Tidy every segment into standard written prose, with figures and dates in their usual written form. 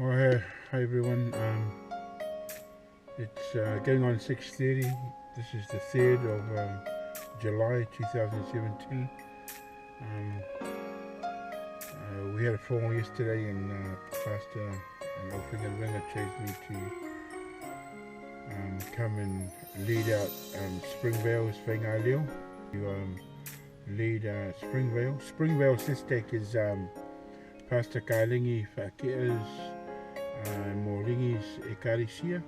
Hi everyone. It's getting on 6:30. This is the 3rd of July 2017. We had a phone yesterday and Pastor and Faigaleo chased me to come and lead out Springvale's Faigaleo. To lead Springvale. Springvale Sistek is Pastor Taleni Faatea's Moringi's Ekarisia.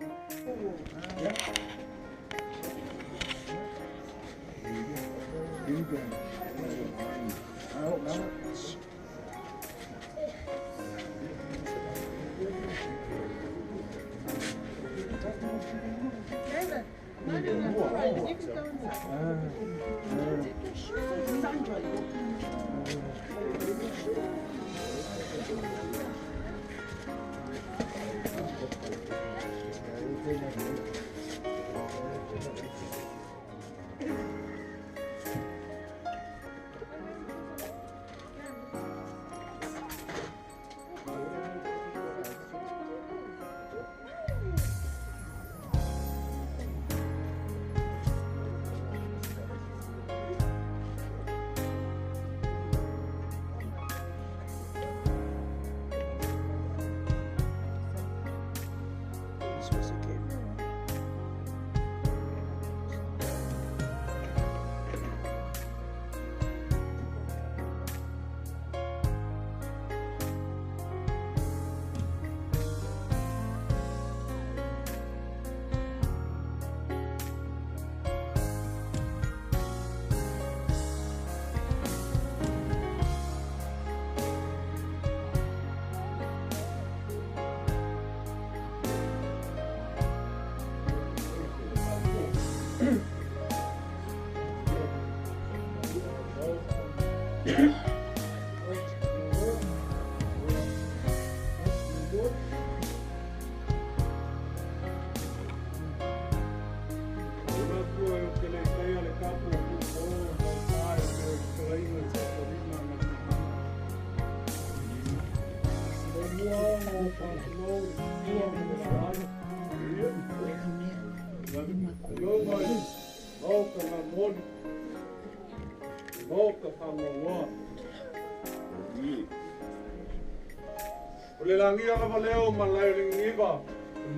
Ole langi ala valeo malai ringiva,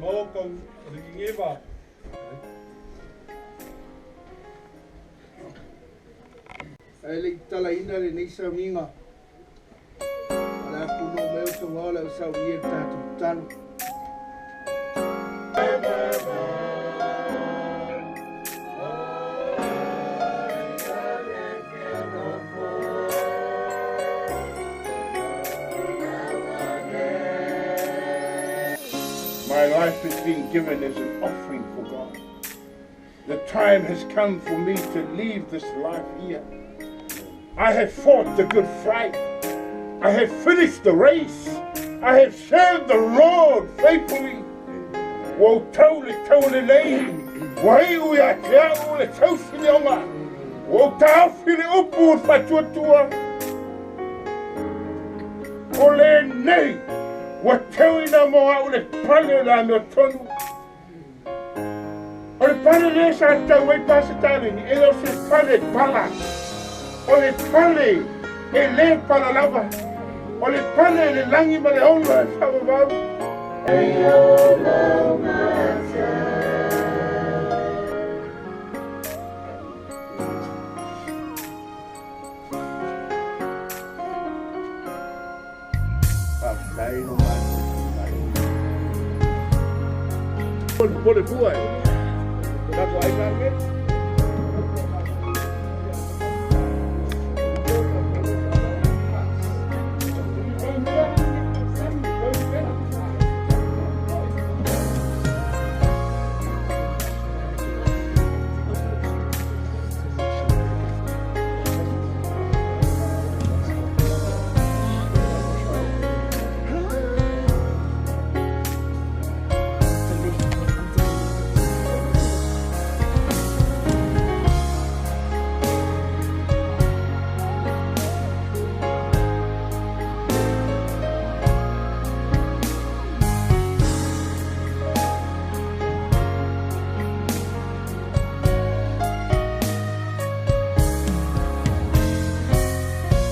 moko ringiva. Ele talaina le nisa minga. Ala kuno meu to wala sa wier tatu tanu. My life is being given as an offering for God. The time has come for me to leave this life here. I have fought the good fight. I have finished the race. I have served the Lord faithfully. Wo taule taule lei. Wai ua te au le tausini onga. Wo taafili upu fatuatua. Ole nei. Wa tauina mo au le pale la no tonu. O le pale le sa tau wai pasa Taleni. E lo se pale pala. O le pale e le pala lava. O le pale le langi ma le ola sa wau. E o mata. Pole pole. That's why I can't get.